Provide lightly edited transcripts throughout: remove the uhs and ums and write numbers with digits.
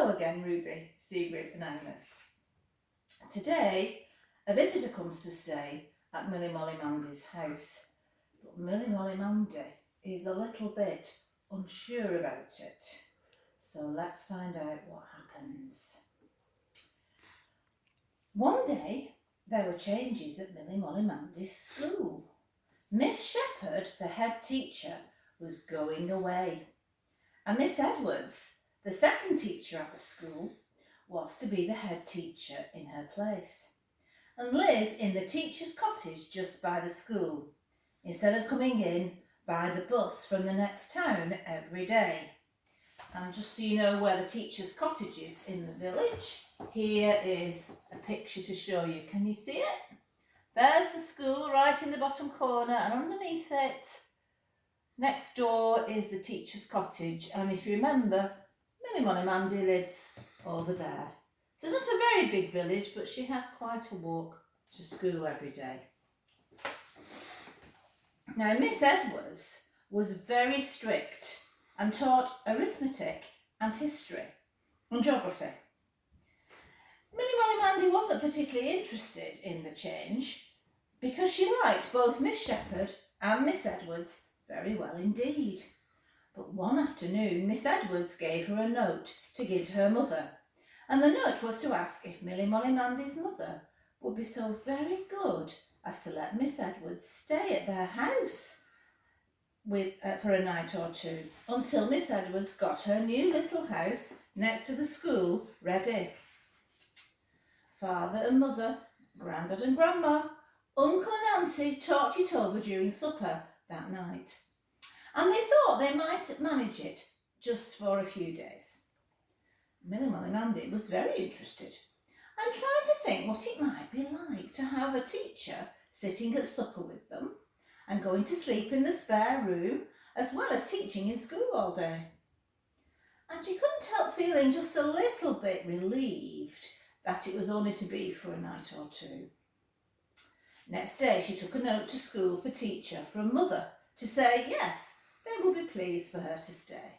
Hello again, Ruby, Sigrid and Agnes. Today, a visitor comes to stay at Millie Molly Mandy's house. But Millie Molly Mandy is a little bit unsure about it. So let's find out what happens. One day, there were changes at Millie Molly Mandy's school. Miss Shepherd, the head teacher, was going away. And Miss Edwards, the second teacher at the school, was to be the head teacher in her place and live in the teacher's cottage just by the school, instead of coming in by the bus from the next town every day. And just so you know where the teacher's cottage is in the village, here is a picture to show you. Can you see it? There's the school right in the bottom corner, and underneath it, next door, is the teacher's cottage. And if you remember, Millie Molly Mandy lives over there. So it's not a very big village, but she has quite a walk to school every day. Now, Miss Edwards was very strict and taught arithmetic and history and geography. Millie Molly Mandy wasn't particularly interested in the change because she liked both Miss Shepherd and Miss Edwards very well indeed. But one afternoon, Miss Edwards gave her a note to give to her mother, and the note was to ask if Millie Molly Mandy's mother would be so very good as to let Miss Edwards stay at their house for a night or two until Miss Edwards got her new little house next to the school ready. Father and mother, Grandad and Grandma, Uncle and Auntie talked it over during supper that night, and they thought they might manage it just for a few days. Millie Molly Mandy was very interested and tried to think what it might be like to have a teacher sitting at supper with them and going to sleep in the spare room as well as teaching in school all day. And she couldn't help feeling just a little bit relieved that it was only to be for a night or two. Next day she took a note to school for teacher from mother to say yes, they would be pleased for her to stay.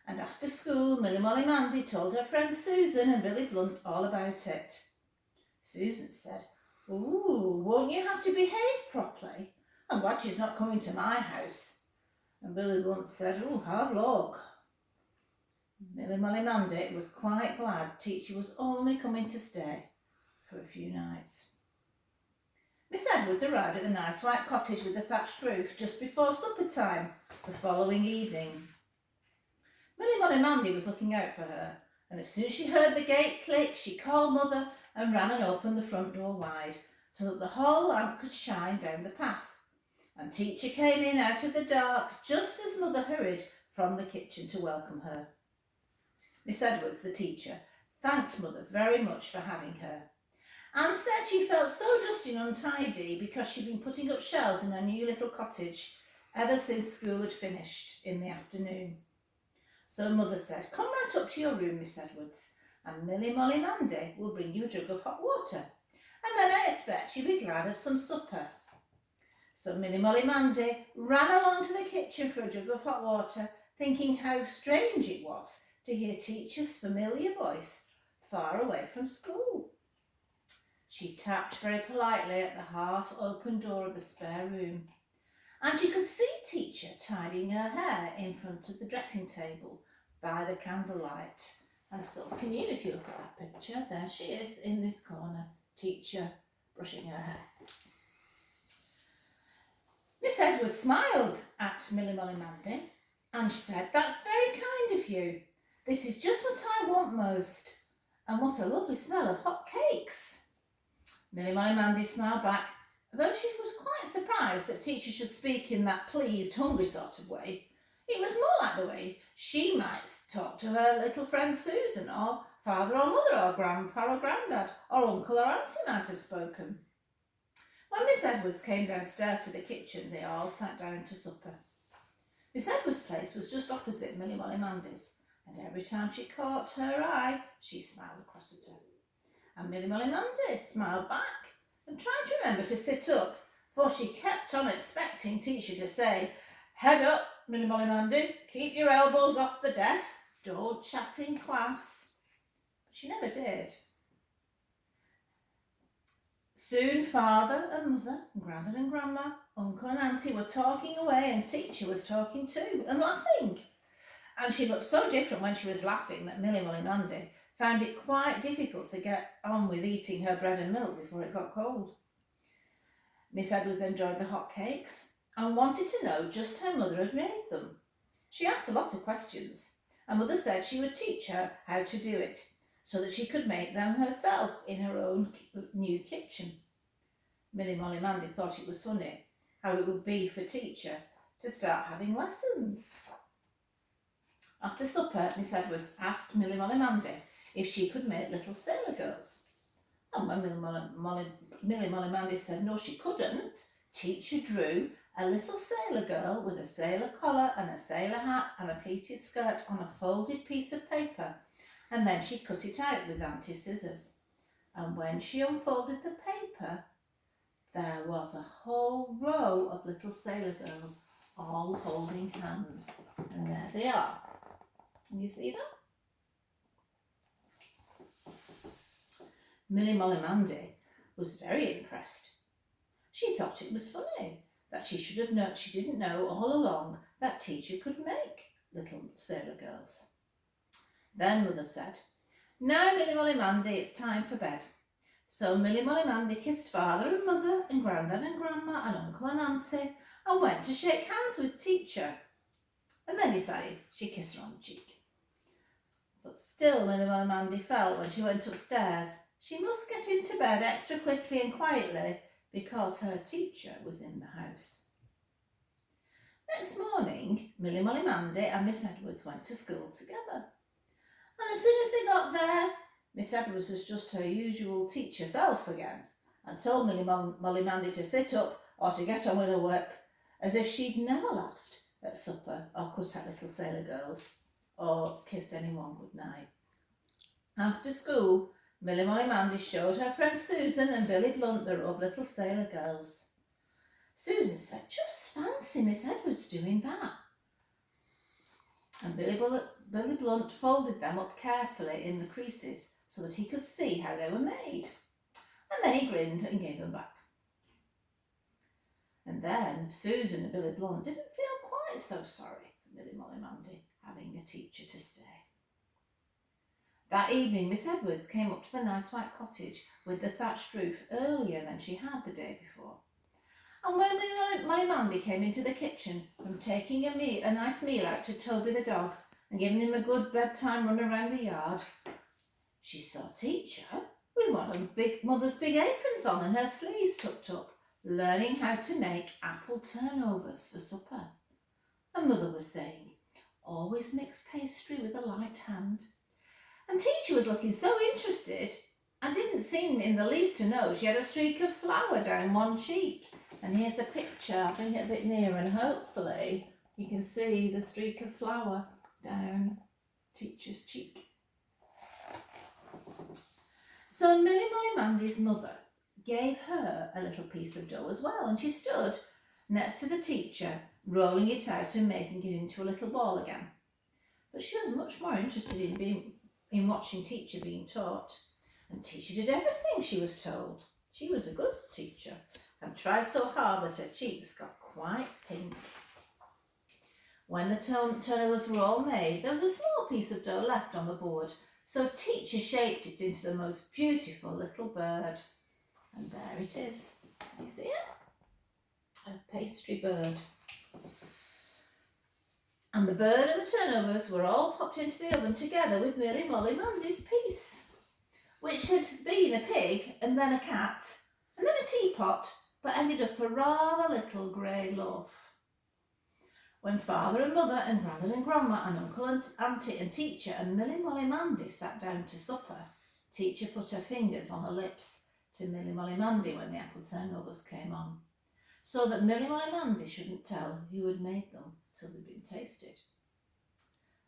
And after school, Millie Molly Mandy told her friends Susan and Billy Blunt all about it. Susan said, "Ooh, won't you have to behave properly? I'm glad she's not coming to my house." And Billy Blunt said, "Ooh, hard luck." Millie Molly Mandy was quite glad teacher was only coming to stay for a few nights. Miss Edwards arrived at the nice white cottage with the thatched roof just before supper time the following evening. Millie Molly Mandy was looking out for her, and as soon as she heard the gate click, she called mother and ran and opened the front door wide so that the hall lamp could shine down the path. And teacher came in out of the dark just as mother hurried from the kitchen to welcome her. Miss Edwards, the teacher, thanked mother very much for having her and said she felt so dusty and untidy because she'd been putting up shelves in her new little cottage ever since school had finished in the afternoon. So mother said, "Come right up to your room, Miss Edwards, and Millie Molly Mandy will bring you a jug of hot water, and then I expect you'll be glad of some supper." So Millie Molly Mandy ran along to the kitchen for a jug of hot water, thinking how strange it was to hear teacher's familiar voice far away from school. She tapped very politely at the half-open door of the spare room, and she could see teacher tidying her hair in front of the dressing table by the candlelight. And so can you, if you look at that picture. There she is in this corner, teacher brushing her hair. Miss Edwards smiled at Millie Molly Mandy and she said, "That's very kind of you. This is just what I want most. And what a lovely smell of hot cakes." Millie Molly Mandy smiled back, though she was quite surprised that teacher should speak in that pleased, hungry sort of way. It was more like the way she might talk to her little friend Susan, or father or mother, or grandpa or grandad, or uncle or auntie might have spoken. When Miss Edwards came downstairs to the kitchen, they all sat down to supper. Miss Edwards' place was just opposite Millie Molly Mandy's, and every time she caught her eye, she smiled across at her. And Millie Molly Mandy smiled back and tried to remember to sit up, for she kept on expecting teacher to say, "Head up, Millie Molly Mandy, keep your elbows off the desk, don't chat in class. But she never did. Soon father and mother, and granddad and grandma, uncle and auntie were talking away, and teacher was talking too and laughing. And she looked so different when she was laughing that Milly Molly Mandy found it quite difficult to get on with eating her bread and milk before it got cold. Miss Edwards enjoyed the hot cakes and wanted to know just how mother had made them. She asked a lot of questions, and mother said she would teach her how to do it so that she could make them herself in her own new kitchen. Milly Molly Mandy thought it was funny how it would be for teacher to start having lessons. After supper, Miss Edwards asked Milly Molly Mandy if she could make little sailor girls. And when Milly Molly Mandy said no she couldn't, teacher drew a little sailor girl with a sailor collar and a sailor hat and a pleated skirt on a folded piece of paper, and then she cut it out with Auntie's scissors. And when she unfolded the paper, there was a whole row of little sailor girls all holding hands. And there they are. Can you see that? Milly Molly Mandy was very impressed. She thought it was funny that she didn't know all along that teacher could make little sailor girls. Then mother said, "Now, Milly Molly Mandy, it's time for bed." So Milly Molly Mandy kissed father and mother and granddad and grandma and uncle and auntie and went to shake hands with teacher, and then decided she'd kiss her on the cheek. But still Milly Molly Mandy felt when she went upstairs she must get into bed extra quickly and quietly because her teacher was in the house. Next morning, Milly Molly Mandy and Miss Edwards went to school together. And as soon as they got there, Miss Edwards was just her usual teacher self again and told Milly Molly Mandy to sit up or to get on with her work, as if she'd never laughed at supper or cut out little sailor girls or kissed anyone good night. After school, Milly Molly Mandy showed her friend Susan and Billy Blunt the row of little sailor girls. Susan said, "Just fancy Miss Edwards doing that." And Billy Blunt folded them up carefully in the creases so that he could see how they were made. And then he grinned and gave them back. And then Susan and Billy Blunt didn't feel quite so sorry for Milly Molly Mandy having a teacher to stay. That evening, Miss Edwards came up to the nice white cottage with the thatched roof earlier than she had the day before. And when Milly Molly Mandy came into the kitchen from taking a nice meal out to Toby the dog and giving him a good bedtime run around the yard, she saw teacher with one of mother's big aprons on and her sleeves tucked up, learning how to make apple turnovers for supper. And mother was saying, "Always mix pastry with a light hand." And teacher was looking so interested and didn't seem in the least to know she had a streak of flour down one cheek. And here's a picture. I'll bring it a bit nearer and hopefully you can see the streak of flour down teacher's cheek. So Milly Molly Mandy's mother gave her a little piece of dough as well, and she stood next to the teacher, rolling it out and making it into a little ball again. But she was much more interested in watching teacher being taught. And teacher did everything she was told. She was a good teacher and tried so hard that her cheeks got quite pink. When the turnovers were all made, there was a small piece of dough left on the board, so teacher shaped it into the most beautiful little bird. And there it is. Can you see it? A pastry bird. And the bird and the turnovers were all popped into the oven together with Milly Molly Mandy's piece, which had been a pig and then a cat and then a teapot, but ended up a rather little grey loaf. When father and mother and granddad and grandma and uncle and auntie and teacher and Milly Molly Mandy sat down to supper, teacher put her fingers on her lips to Milly Molly Mandy when the apple turnovers came on, so that Milly Molly Mandy shouldn't tell who had made them till they'd been tasted.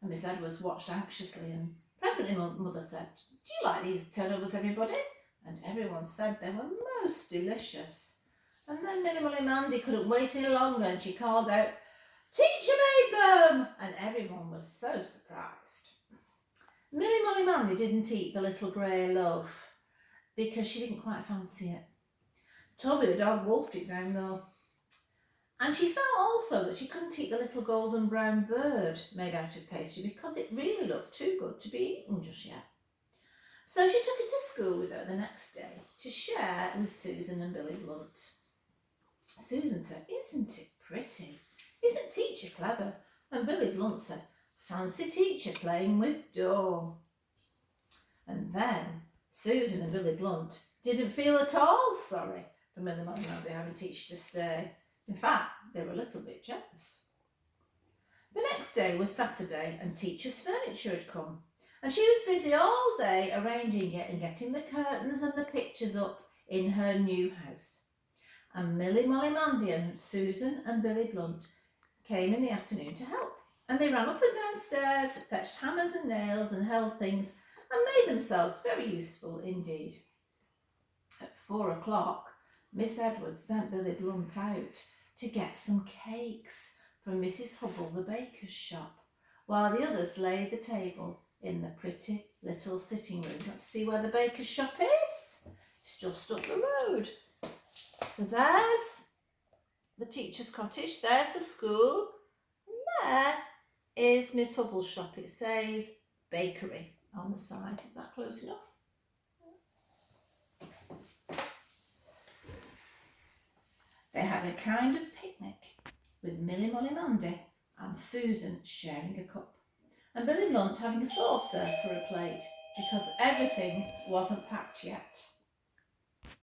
And Miss Edwards watched anxiously, and presently mother said, "Do you like these turnovers, everybody?" And everyone said they were most delicious. And then Milly Molly Mandy couldn't wait any longer, and she called out, "Teacher made them!" And everyone was so surprised. Molly Mandy didn't eat the little grey loaf because she didn't quite fancy it. Toby the dog wolfed it down though. And she felt also that she couldn't eat the little golden brown bird made out of pastry because it really looked too good to be eaten just yet. So she took it to school with her the next day to share with Susan and Billy Blunt. Susan said, "Isn't it pretty? Isn't teacher clever?" And Billy Blunt said, "Fancy teacher playing with dough." And then Susan and Billy Blunt didn't feel at all sorry for Millie Molly Mandy having teacher to stay. In fact, they were a little bit jealous. The next day was Saturday and teacher's furniture had come. And she was busy all day arranging it and getting the curtains and the pictures up in her new house. And Millie Molly Mandy and Susan and Billy Blunt came in the afternoon to help. And they ran up and downstairs, fetched hammers and nails and held things and made themselves very useful indeed. At 4 o'clock, Miss Edwards sent Billy Blunt out to get some cakes from Mrs. Hubble, the baker's shop, while the others laid the table in the pretty little sitting room. You want to see where the baker's shop is? It's just up the road. So there's the teacher's cottage, there's the school, and there is Miss Hubble's shop. It says bakery on the side. Is that close enough? They had a kind of picnic with Millie Molly Mandy and Susan sharing a cup and Billy Blunt having a saucer for a plate because everything wasn't packed yet.